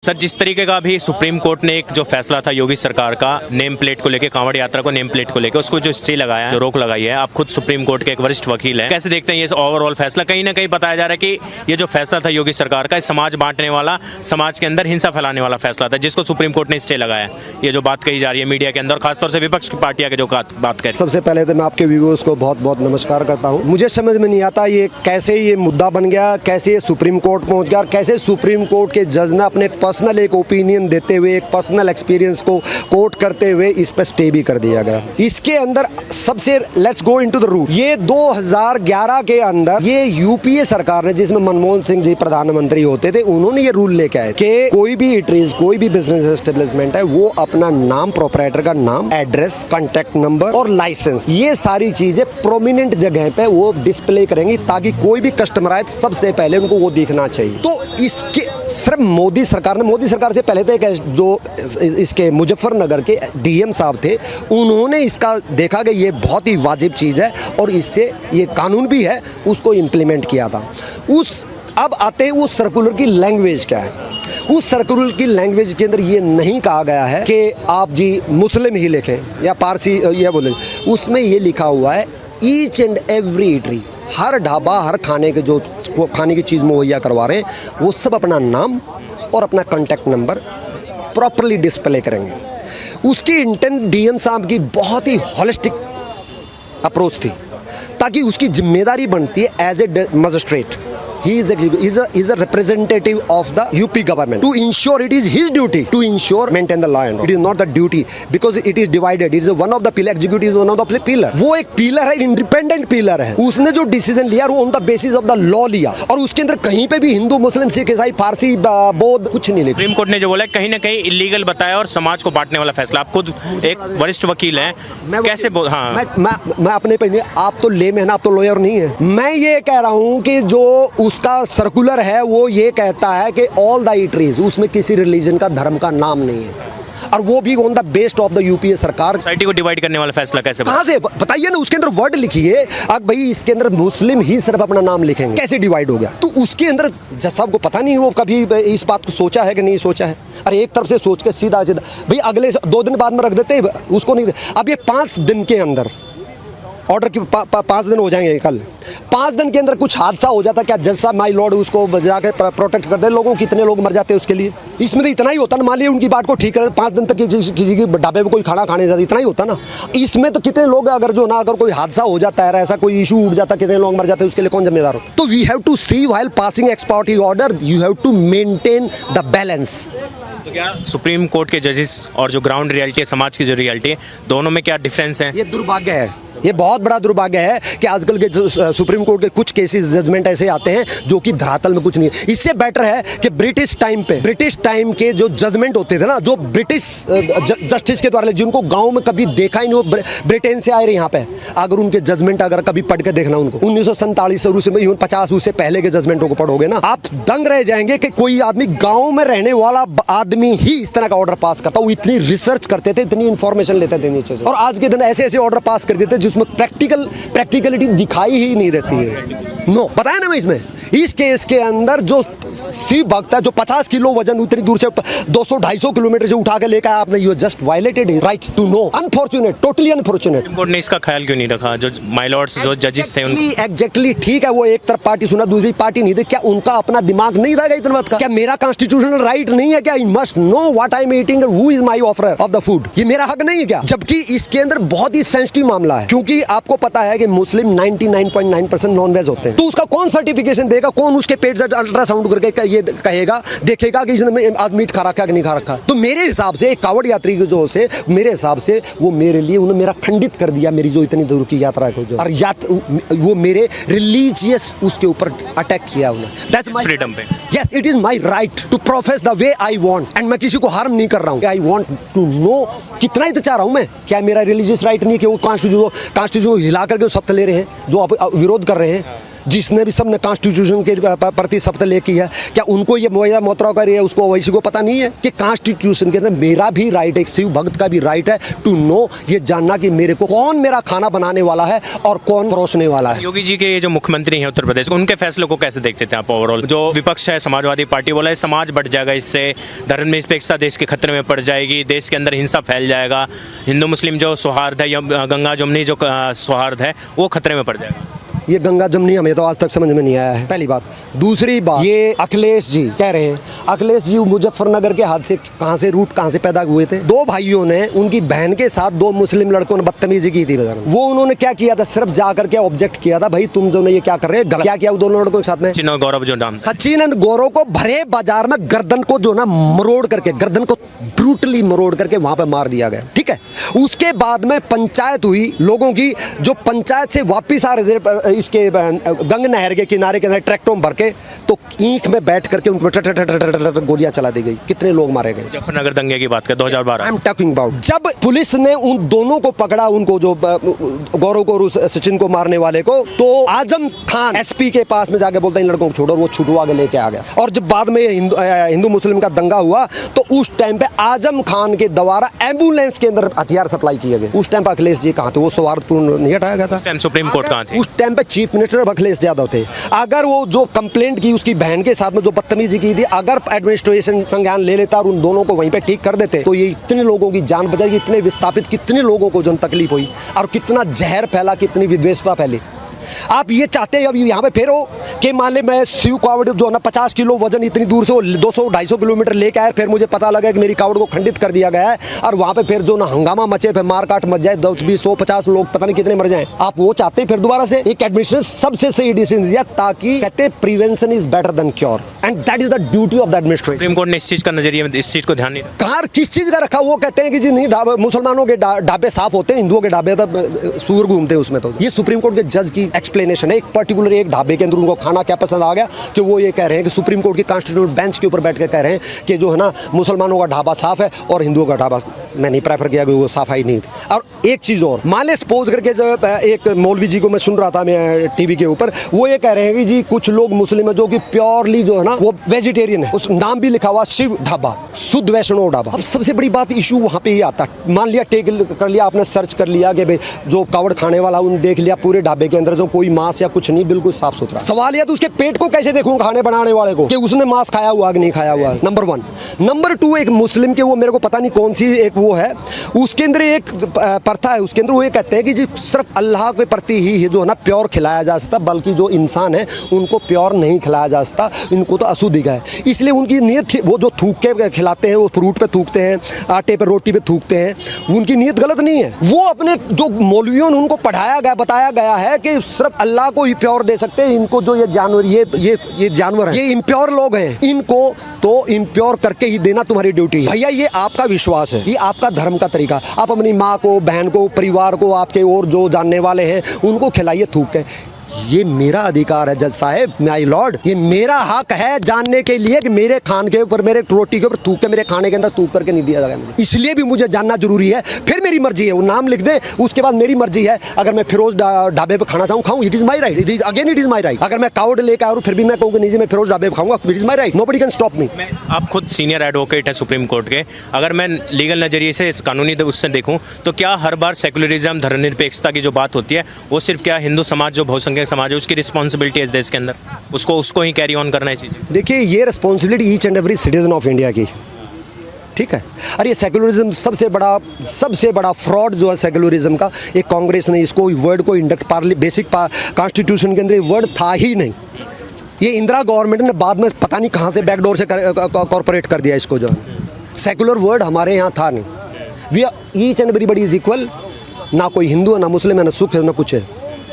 Sir, जिस तरीके का अभी सुप्रीम कोर्ट ने एक जो फैसला था योगी सरकार का नेम प्लेट को लेके, कांवड़ यात्रा को नेम प्लेट को लेके उसको जो स्टे लगाया है, जो रोक लगाई है, आप खुद सुप्रीम कोर्ट के एक वरिष्ठ वकील हैं, कैसे देखते हैं ये ओवरऑल फैसला? कहीं ना कहीं बताया जा रहा है कि ये जो फैसला था योगी सरकार का, समाज बांटने वाला, समाज के अंदर हिंसा फैलाने वाला फैसला था, जिसको सुप्रीम कोर्ट ने स्टे लगाया। ये जो बात कही जा रही है मीडिया के अंदर, खासतौर से विपक्ष की पार्टियां के जो बात करें। सबसे पहले तो मैं आपके व्यूअर्स को बहुत बहुत नमस्कार करता हूँ। मुझे समझ में नहीं आता ये कैसे ये मुद्दा बन गया, कैसे ये सुप्रीम कोर्ट पहुँच गया और कैसे सुप्रीम कोर्ट के जज ने अपने पर्सनल एक ओपिनियन देते हुए, एक पर्सनल एक्सपीरियंस को कोट करते हुए इस पर स्टे भी कर दिया गया। इसके अंदर सबसे let's go into the root. ये 2011 के अंदर ये यूपीए सरकार ने, जिसमें मनमोहन सिंह जी प्रधानमंत्री होते थे, उन्होंने ये रूल लेके आए कि कोई भी इटरीज, कोई भी बिजनेस एस्टेब्लिशमेंट है, वो अपना नाम, प्रोपराइटर का नाम, एड्रेस, कॉन्टैक्ट नंबर और लाइसेंस, ये सारी चीजें प्रोमिनेंट जगह पे वो डिस्प्ले करेंगी ताकि कोई भी कस्टमर आए सबसे पहले उनको वो दिखना चाहिए। तो इसके सिर्फ मोदी सरकार से पहले तो एक जो इसके मुजफ्फरनगर के डीएम साहब थे, उन्होंने इसका देखा कि ये बहुत ही वाजिब चीज़ है और इससे ये कानून भी है, उसको इम्प्लीमेंट किया था। अब आते हैं उस सर्कुलर की लैंग्वेज क्या है। उस सर्कुलर की लैंग्वेज के अंदर ये नहीं कहा गया है कि आप जी मुस्लिम ही लिखें या पारसी ये बोले। उसमें ये लिखा हुआ है ईच एंड एवरी ईटरी, हर ढाबा, हर खाने के जो खाने की चीज़ मुहैया करवा रहे हैं, वो सब अपना नाम और अपना कॉन्टैक्ट नंबर प्रॉपरली डिस्प्ले करेंगे। उसकी इंटेंट डीएम साहब की बहुत ही हॉलिस्टिक अप्रोच थी, ताकि उसकी जिम्मेदारी बनती है as a magistrate, he is a representative of the UP government, to ensure it is his duty to ensure maintain the law and order. It is not the duty because it is divided. It is one of the pillar, executive is one of the pillar. वो एक pillar है, independent pillar है। उसने जो decision लिया वो on the basis of the law लिया और उसके अंदर कहीं पे भी हिंदू, मुस्लिम, सिख, ईसाई, फारसी, बौद्ध कुछ नहीं लिखा। सुप्रीम कोर्ट ने जो बोला कहीं ना कहीं इलीगल बताया और समाज को बांटने वाला फैसला। आप खुद एक वरिष्ठ वकील हैं, कैसे हाँ। मैं अपने पे नहीं, आप तो लेमैन, आप तो लॉयर नहीं है। मैं ये कह रहा हूँ कि जो उसका सर्कुलर है वो ये कहता है कि ऑल द ईटरीज, उसमें किसी रिलीजन का, धर्म का नाम नहीं है, और वो भी on the based of the UPA सरकार। सोसाइटी को डिवाइड करने वाला फैसला कैसे? कहाँ से बताइए ना, उसके अंदर वर्ड लिखिए। अब भाई इसके अंदर मुस्लिम ही सिर्फ अपना नाम लिखेंगे, कैसे डिवाइड हो गया? तो उसके अंदर जज साहब को पता नहीं वो कभी इस बात को सोचा है कि नहीं सोचा है। अरे एक तरफ से सोच के सीधा भाई अगले 2 दिन बाद में रख देते उसको नहीं। अब ये 5 दिन के अंदर ऑर्डर की 5 दिन हो जाएंगे, कल 5 दिन के अंदर कुछ हादसा हो जाता, क्या जज साहब माई लॉर्ड उसको जाके प्रोटेक्ट कर दे? लोगों, कितने लोग मर जाते हैं उसके लिए। इसमें तो इतना ही होता ना, मान लीजिए उनकी बात को ठीक करे, 5 दिन तक किसी की ढाबे में कोई खाना खाने जाता, इतना ही होता ना। इसमें तो कितने लोग अगर जो ना, अगर कोई हादसा हो जाता है, ऐसा कोई इशू उठ जाता, कितने लोग मर जाते हैं, उसके लिए कौन जिम्मेदार होता? तो we have to see while passing ex parte order, you have to maintain the balance. तो क्या सुप्रीम कोर्ट के जजेस और जो ग्राउंड रियलिटी है, समाज की जो रियलिटी है, दोनों में क्या डिफरेंस है? ये दुर्भाग्य है, ये बहुत बड़ा दुर्भाग्य है कि आजकल के सुप्रीम कोर्ट के कुछ केसेस, जजमेंट ऐसे आते हैं जो कि धरातल में कुछ नहीं है। इससे बेटर है कि ब्रिटिश टाइम के जो जजमेंट होते थे ना, जो ब्रिटिश जस्टिस के द्वारा, जिनको गांव में कभी देखा ही नहीं, वो ब्रिटेन से आए रहे यहाँ पे, अगर उनके जजमेंट अगर कभी पढ़ के देखना उनको 1947 से 50 उससे पहले के जजमेंटों को पढ़ोगे ना, आप दंग रह जाएंगे कि कोई आदमी, गाँव में रहने वाला आदमी ही इस तरह का ऑर्डर पास करता। वो इतनी रिसर्च करते थे, इतनी इंफॉर्मेशन लेते थे नीचे से, और आज के दिन ऐसे ऑर्डर पास कर देते जिसमें प्रैक्टिकलिटी दिखाई ही नहीं देती है। नो, बताया ना मैं, इसमें इस केस के अंदर जो सी भक्त है, जो 50 किलो वजन उतनी दूर से 200-250 किलोमीटर से उठा के लेकर आया आपने, you just violated rights to know. Unfortunate, totally unfortunate. Court ने इसका ख्याल क्यों नहीं रखा? जो माय लॉर्ड्स, जो जजेस थे एग्जैक्टली ठीक है, वो एक तरफ पार्टी सुना, दूसरी पार्टी नहीं थी। क्या उनका अपना दिमाग नहीं रहेगा इतना बात का? क्या मेरा कॉन्स्टिट्यूशनल राइट नहीं है क्या? I must know what I am eating, who is my offeror of the food, ये मेरा हक नहीं है क्या? जबकि इसके अंदर बहुत ही सेंसिटिव मामला है, क्योंकि आपको पता है कि मुस्लिम 99.9% नॉन वेज होते हैं। तो उसका कौन सर्टिफिकेशन देगा? कौन उसके पेट से अल्ट्रासाउंड करके ये कहेगा, देखेगा कि इसने आज मीट खा रखा कि नहीं खा रखा? तो मेरे हिसाब से एक कांवड़ यात्री की जो से, मेरे हिसाब से वो मेरे लिए, उन्होंने मेरा खंडित कर दिया, मेरी जो इतनी दूर की यात्रा को, जो और वो मेरे रिलीजियस उसके ऊपर अटैक किया उन्होंने। दैट्स माय फ्रीडम पे। Yes, it is my right to profess the way I want, and मैं किसी को हार्म नहीं कर रहा हूँ। आई वांट टू नो, कितना ही तो चाह रहा हूँ मैं। क्या मेरा रिलीजियस राइट नहीं है कि वो कॉन्स्टिट्यूशन हिला करके शब्द ले रहे हैं, जो आप विरोध कर रहे हैं? जिसने भी सबने कॉन्स्टिट्यूशन के प्रति शपथ ले की है, क्या उनको ये मुहैया मोतरा कर है, उसको वैसी को पता नहीं है कि कॉन्स्टिट्यूशन के अंदर मेरा भी राइट है, एक शिव भक्त का भी राइट है टू नो, ये जानना कि मेरे को कौन मेरा खाना बनाने वाला है और कौन परोसने वाला है। योगी जी के ये जो मुख्यमंत्री हैं उत्तर प्रदेश के, उनके फैसलों को कैसे देखते थे आप ओवरऑल? जो विपक्ष है समाजवादी पार्टी बोला है समाज बढ़ जाएगा, इससे धर्मनिरपेक्षता देश के खतरे में पड़ जाएगी, देश के अंदर हिंसा फैल जाएगा, हिंदू मुस्लिम जो सौहार्द है या गंगा जमुनी जो सौहार्द है वो खतरे में पड़ जाएगा। ये गंगा जमुनी हमें तो आज तक समझ में नहीं आया है, पहली बात। दूसरी बात, ये अखिलेश जी कह रहे हैं, अखिलेश जी मुजफ्फरनगर के हादसे कहाँ से पैदा हुए थे? दो भाइयों ने उनकी बहन के साथ दो मुस्लिम लड़कों ने बदतमीजी की थी, वो उन्होंने क्या किया था, सिर्फ जाकर के ऑब्जेक्ट किया था, भाई तुम जो ये क्या कर रहे हैं, क्या किया दोनों लड़कों के साथ में? सचिन और गौरव जो नाम, सचिन और गौरव को भरे बाजार में गर्दन को जो ना मरोड़ करके, गर्दन को ब्रूटली मरोड़ करके वहां पे मार दिया गया, ठीक है। उसके बाद में पंचायत हुई लोगों की, जो पंचायत से वापिस आ रहे थे इसके गंग नहर के किनारे ट्रैक्टरों में भर के, तो ईंख में बैठ करके उनको गोलियां चला दी गई। कितने लोग मारे गए? मुजफ्फरनगर दंगे की बात कर 2012। आई एम टॉकिंग अबाउट जब पुलिस ने उन दोनों को पकड़ा, उनको जो गौरव को सचिन को मारने वाले को, तो आजम खान एसपी के पास में जाके बोलता है इन लड़कों को छोड़ो, वो छुटवा के लेके आ गया। और जब बाद में हिंदू मुस्लिम का दंगा हुआ तो उस टाइम पे आजम खान के द्वारा एम्बुलेंस के अंदर हथियार सप्लाई किए गए। उस टाइम पे अखिलेश जी कहाँ थे? वो सौहार्दपूर्ण नहीं हटाया गया था। उस टाइम सुप्रीम कोर्ट कहाँ थे? उस टाइम पे चीफ मिनिस्टर अखिलेश यादव थे। अगर वो जो कंप्लेंट की उसकी बहन के साथ में जो बदतमीजी की थी, अगर एडमिनिस्ट्रेशन संज्ञान ले लेता और उन दोनों को वहीं पे ठीक कर देते तो ये इतने लोगों की जान बचाएगी, इतने विस्थापित कितने लोगों को जो तकलीफ हुई और कितना जहर फैला, कितनी विद्वेषता फैली। आप ये चाहते हैं अभी यहाँ पे फिर हो कि मान ले मैं शिव कावड़ जो है ना 50 किलो वजन इतनी दूर से 200-250 किलोमीटर लेके आए, फिर मुझे पता लगा कि मेरी कावड़ को खंडित कर दिया गया है और वहाँ पे फिर जो ना हंगामा मचे, फिर मार काट मच जाए, 10, 20, 100, 50 लोग पता नहीं कितने मर जाएं। आप वो चाहते हैं फिर दोबारा से? एक एडमिनिस्ट्रेशन सबसे सही डिसीजन दिया, ताकि कहते हैं prevention is better than cure and that is the duty of the administration. Supreme court ने इस चीज का नजरिया में इस चीज को ध्यान नहीं रखा। कहाँ किस चीज का रखा? वो कहते हैं कि जी नहीं, मुसलमानों के ढाबे साफ होते हैं, हिंदुओं के ढाबे तो सूअर घूमते हैं उसमें। तो ये सुप्रीम कोर्ट के जज की एक्सप्लेनेशन है। एक पर्टिकुलर एक ढाबे के अंदर उनको खाना क्या पसंद आ गया कि वो ये कह रहे हैं कि सुप्रीम कोर्ट की कॉन्स्टिट्यूशन बेंच के ऊपर बैठ के कह रहे हैं कि जो है ना मुसलमानों का ढाबा साफ है और हिंदुओं का ढाबा मैं नहीं प्रेफर किया, वो सफाई नहीं थी। और एक चीज़ और, मान ले सपोज करके जो एक मौलवी जी को मैं सुन रहा था मैं टीवी के ऊपर, वो ये कह रहे हैं कि जी कुछ लोग मुस्लिम है जो कि प्योरली जो है ना वो वेजिटेरियन है, उस नाम भी लिखा हुआ शिव ढाबा, शुद्ध वैष्णव ढाबा। अब सबसे बड़ी बात इशू वहाँ पे ये आता है, मान लिया टेक कर लिया आपने, सर्च कर लिया कि भाई जो कावड़ खाने वाला उन देख लिया पूरे ढाबे के अंदर जो कोई मांस या कुछ नहीं, बिल्कुल साफ सुथरा। सवाल यह तो उसके पेट को कैसे देखूं खाने बनाने वाले को कि उसने मांस खाया हुआ कि नहीं खाया हुआ, नंबर 1। नंबर 2, एक मुस्लिम के वो मेरे को पता नहीं कौन सी एक वो है, उसके अंदर एक प्रथा है, उसके अंदर वो ये कहते हैं कि जी सिर्फ अल्लाह के प्रति ही जो है ना प्योर खिलाया जा सकता, बल्कि जो इंसान है उनको प्योर नहीं खिलाया जा सकता, इनको तो अशुद्धि का है। इसलिए उनकी नीयत, वो जो थूक के खिलाते हैं, वो फ्रूट पे थूकते हैं, आटे पे रोटी पे थूकते हैं, उनकी नीयत गलत नहीं है। वो अपने जो मौलवियों ने उनको पढ़ाया गया, बताया गया है कि सिर्फ अल्लाह को ही प्योर दे सकते हैं, इनको जो ये जानवर ये जानवर है, ये इम्प्योर लोग हैं, इनको तो इम्प्योर करके ही देना तुम्हारी ड्यूटी है। भैया ये आपका विश्वास है, ये आपका धर्म का तरीका, आप अपनी माँ को, बहन को, परिवार को, आपके और जो जानने वाले हैं उनको खिलाइए थूक के। ये मेरा अधिकार है जज साहब, माय लॉर्ड, ये मेरा हक है जानने के लिए कि मेरे खान के ऊपर, मेरे रोटी के ऊपर थूक के, मेरे खाने के अंदर थूक करके नहीं दिया जाएगा मुझे, इसलिए भी मुझे जानना जरूरी है। फिर मेरी मर्जी है, वो नाम लिख दे, उसके बाद मेरी मर्जी है, अगर मैं फिरोज ढाबे पे खाना चाहूँ खाऊँ, it is my right, it is my right. अगर मैं कावड़ लेकर आऊँ फिर भी मैं कहूँगा नहीं जी मैं फिरोज ढाबे पे खाऊंगा, it is my right, nobody can stop me. आप खुद सीनियर एडवोकेट है सुप्रीम कोर्ट के, अगर मैं लीगल नजरिए से इस कानूनी उससे देखूँ तो क्या हर बार सेकुलरिज्म, धर्मनिरपेक्षता की जो बात होती है वो सिर्फ क्या हिंदू समाज जो बहुसंख्यक समाज है उसकी रिस्पॉन्सिबिलिटी है इस देश के अंदर, उसको ही कैरी ऑन करना है चीज़ें? देखिए ये responsibility each and every citizen of India की, ठीक है। और ये सेकुलरिज्म सबसे बड़ा फ्रॉड जो है सेकुलरिज्म का, एक कांग्रेस ने इसको वर्ड को इंडक्ट बेसिक कॉन्स्टिट्यूशन के अंदर वर्ड था ही नहीं, ये इंदिरा गवर्नमेंट ने बाद में पता नहीं कहाँ से बैकडोर से कॉर्पोरेट कर दिया इसको, जो है सेकुलर वर्ड हमारे यहाँ था नहीं। We each and everybody is equal, ना कोई हिंदू है, ना मुस्लिम है, ना सिख है, ना कुछ है।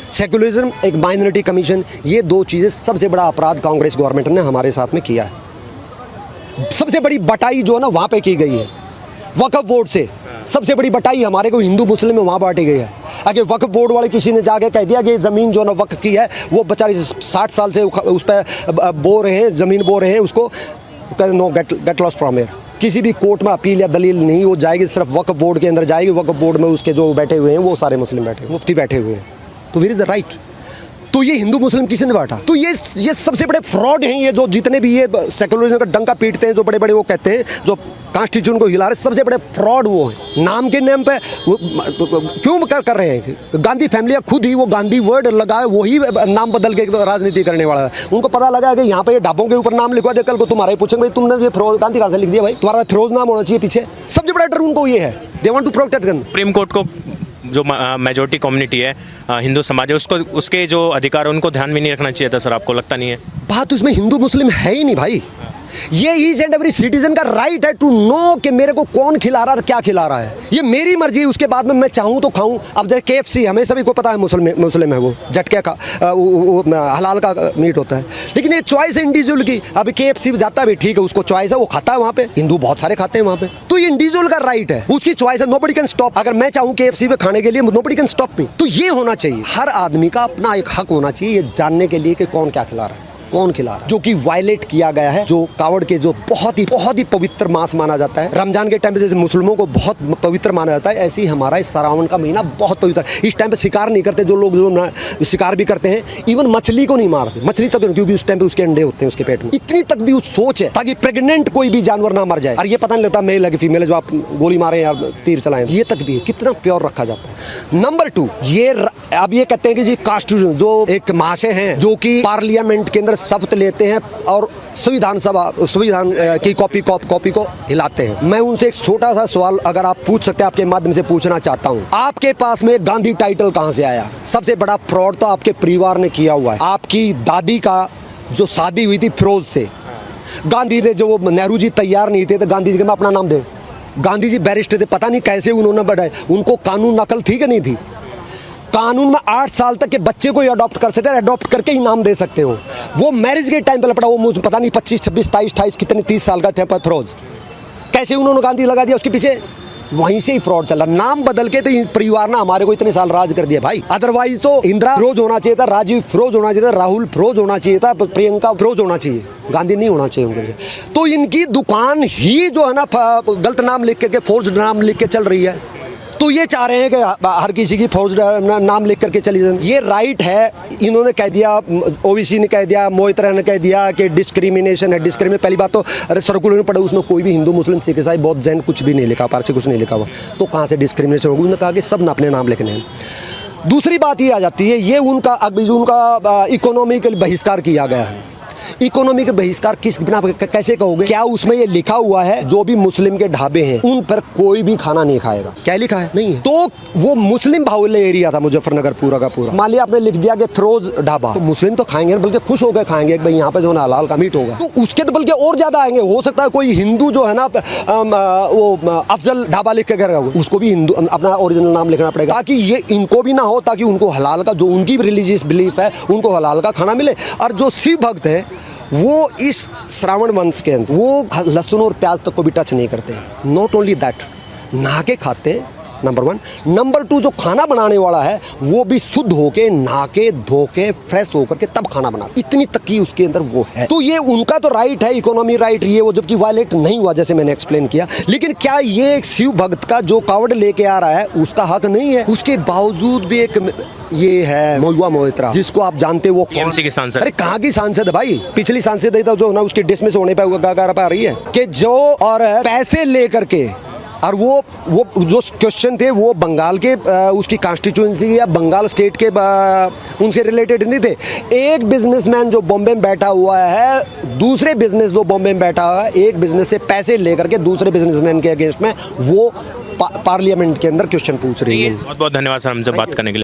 सेकुलरिज्म, एक माइनॉरिटी कमीशन, ये दो चीज़ें सबसे बड़ा अपराध कांग्रेस गवर्नमेंट ने हमारे साथ में किया है। सबसे बड़ी बटाई जो है ना वहाँ पे की गई है वक्फ बोर्ड से, सबसे बड़ी बटाई हमारे को हिंदू मुस्लिम में वहाँ बांटी गई है। अगर वक्फ बोर्ड वाले किसी ने जाके कह दिया कि ज़मीन जो ना वक्फ की है, वो बेचारी 60 साल से उस पर बो रहे हैं, ज़मीन बो रहे हैं, उसको know get lost from here. किसी भी कोर्ट में अपील या दलील नहीं हो जाएगी, सिर्फ वक्फ बोर्ड के अंदर जाएगी। वक्फ बोर्ड में उसके जो बैठे हुए हैं वो सारे मुस्लिम बैठे, मुफ्ती बैठे हुए हैं, तो वेयर इज़ द राइट। तो ये हिंदू मुस्लिम किसी ने बांटा? तो ये सबसे बड़े फ्रॉड हैं, ये जो जितने भी ये सेकुलरिज्म का डंका पीटते हैं, जो बड़े बड़े वो कहते हैं जो कॉन्स्टिट्यूशन को हिला रहे, सबसे बड़े फ्रॉड वो हैं। नाम के नेम पे क्यों कर रहे हैं? गांधी फैमिली खुद ही वो गांधी वर्ड लगाए, वही नाम बदल के राजनीति करने वाला है। उनको पता लगा कि यहाँ पे ये ढाबों के ऊपर नाम लिखवा दे, कल को तुम्हारे पूछेंगे भाई तुमने ये फिरोज गांधी कहाँ से लिख दिया भाई, तुम्हारा फिरोज नाम होना चाहिए पीछे। सबसे बड़ा डर उनको ये है, they want to protect. Supreme court को जो मेजोरिटी कम्युनिटी है, हिंदू समाज है, उसको उसके जो अधिकार है उनको ध्यान में नहीं रखना चाहिए था सर, आपको लगता नहीं है? बात उसमें हिंदू मुस्लिम है ही नहीं भाई। ये ईच एंड एवरी सिटीजन का राइट है टू नो कि मेरे को कौन खिला रहा है और क्या खिला रहा है। ये मेरी मर्जी है, उसके बाद में मैं चाहूँ तो खाऊं। अब जैसे KFC हमें सभी को पता है मुस्लिम है, वो झटके का वो हलाल का मीट होता है, लेकिन ये चॉइस है इंडिविजुअल की। अभी KFC में जाता है भी ठीक है, उसको चॉइस है, वो खाता है वहाँ पे, हिंदू बहुत सारे खाते हैं वहाँ पे, तो ये इंडिविजुअल का राइट है, उसकी चॉइस है, नोबडी कैन स्टॉप। अगर मैं चाहूँ KFC पे खाने के लिए, नोबडी कैन स्टॉप मी। तो ये होना चाहिए, हर आदमी का अपना एक हक होना चाहिए ये जानने के लिए कि कौन क्या खिला रहा है, कौन खिला रहा है, जो कि वायलेट किया गया है। जो कावड़ के जो बहुत ही पवित्र मास माना जाता है, रमजान के टाइम पे जैसे मुस्लिमों को बहुत पवित्र माना जाता है, ऐसे ही हमारा इस श्रावण का महीना बहुत पवित्र। इस टाइम पे शिकार नहीं करते जो लोग, जो शिकार भी करते हैं, इवन मछली को नहीं मारते, मछली तक, क्योंकि उस टाइम पे उसके अंडे होते हैं उसके पेट में। इतनी तक भी उस सोच है ताकि प्रेग्नेंट कोई भी जानवर ना मर जाए। और ये पता नहीं लगता मेल है कि फीमेल है, जो आप गोली मारे या तीर चलाएं, ये तक भी है, कितना प्योर रखा जाता है। नंबर 2, ये अब ये कहते हैं कि जी कॉन्स्टिट्यूशन जो एक महाशय हैं जो कि पार्लियामेंट के अंदर शपथ लेते हैं और संविधान की कॉपी को हिलाते हैं। मैं उनसे एक छोटा सा सवाल अगर आप पूछ सकते हैं, आपके माध्यम से पूछना चाहता हूं, आपके पास में गांधी टाइटल कहां से आया? सबसे बड़ा फ्रॉड तो आपके परिवार ने किया हुआ है। आपकी दादी का जो शादी हुई थी फिरोज से, गांधी ने जो नेहरू जी तैयार नहीं थे तो गांधी जी के मैं अपना नाम दे, गांधी जी बैरिस्टर थे, पता नहीं कैसे उन्होंने बढ़ाए, उनको कानून नकल थी कि नहीं थी? कानून में 8 साल तक के बच्चे को ही अडॉप्ट कर सकते हैं, अडॉप्ट करके ही नाम दे सकते हो। वो मैरिज के टाइम पे लपड़ा, वो पता नहीं 25, 26, 27, 28 कितने 30 साल का थे फिरोज, कैसे उन्होंने गांधी लगा दिया उसके पीछे? वहीं से ही फ्रॉड चल रहा। नाम बदल के तो परिवार ने हमारे को इतने साल राज कर दिया भाई। अदरवाइज तो इंदिरा फिरोज होना चाहिए था, राजीव फिरोज होना चाहिए था, राहुल फिरोज होना चाहिए था, प्रियंका फिरोज होना चाहिए, गांधी नहीं होना चाहिए उनके लिए। तो इनकी दुकान ही जो है ना गलत नाम लिख के, फोर्ज्ड नाम लिख के चल रही है। तो ये चाह रहे हैं कि हर किसी की फौज नाम लिख करके चली जाए। ये राइट है, इन्होंने कह दिया, ओबीसी ने कह दिया, मोहित्रा ने कह दिया कि डिस्क्रिमिनेशन है। डिस्क्रिमिनेशन पहली बात तो सर्कुलर में पढ़ा, उसमें कोई भी हिंदू मुस्लिम सिख ईसाई बौद्ध जैन कुछ भी नहीं लिखा, पारसी कुछ नहीं लिखा हुआ, तो कहाँ से डिस्क्रिमिनेशन होगी? उन्होंने कहा कि सब ने अपने नाम लिखने हैं। दूसरी बात ये आ जाती है, ये उनका इकोनॉमिकल बहिष्कार किया गया है। इकोनॉमिक बहिष्कार किस बिना, कैसे कहोगे? क्या उसमें ये लिखा हुआ है जो भी मुस्लिम के ढाबे हैं उन पर कोई भी खाना नहीं खाएगा? क्या लिखा है? नहीं है। तो वो मुस्लिम बाहुल्य एरिया था मुजफ्फरनगर पूरा का पूरा। मान लिया आपने लिख दिया कि फिरोज ढाबा, तो मुस्लिम तो खाएंगे, बल्कि खुश होकर खाएंगे कि भाई यहाँ पे जो है हलाल का मीट होगा। तो उसके तो बल्कि और ज्यादा आएंगे। हो सकता है कोई हिंदू जो है ना वो अफजल ढाबा लिख के करेगा, उसको भी हिंदू अपना ओरिजिनल नाम लिखना पड़ेगा, ताकि ये इनको भी ना हो, ताकि उनको हलाल का, जो उनकी रिलीजियस बिलीफ है, उनको हलाल का खाना मिले। और जो शिव भक्त है वो इस श्रावण मास के अंदर वो लहसुन और प्याज तक को भी टच नहीं करते। नॉट ओनली दैट, नहा के खाते हैं, नंबर 1। नंबर 2, जो खाना बनाने वाला है वो भी शुद्ध होके, नहा के, धो के, फ्रेश होकर के तब खाना बनाता, इतनी तक की उसके अंदर वो है। तो ये उनका तो राइट है, इकोनॉमी राइट, ये वो जबकि वायलेट नहीं हुआ जैसे मैंने एक्सप्लेन किया। लेकिन क्या ये एक शिव भक्त का जो कावड़ लेके आ रहा है उसका हक नहीं है? उसके बावजूद भी एक ये है महुआ मोहित्रा, जिसको आप जानते हो, वो टीएमसी की सांसद। अरे कहाँ की सांसद है भाई? पिछली सांसद तो जो ना उसकी डिसमिस होने पर आ रही है कि जो और पैसे लेकर के, और वो जो क्वेश्चन थे वो बंगाल के उसकी कॉन्स्टिट्यूएंसी या बंगाल स्टेट के उनसे रिलेटेड नहीं थे। एक बिजनेसमैन जो बॉम्बे में बैठा हुआ है, दूसरे बिजनेस जो बॉम्बे में बैठा हुआ है, एक बिजनेस से पैसे लेकर के दूसरे बिजनेसमैन के अगेंस्ट में वो पार्लियामेंट के अंदर क्वेश्चन पूछ रही है। बहुत बहुत धन्यवाद सर हमसे बात करने के लिए।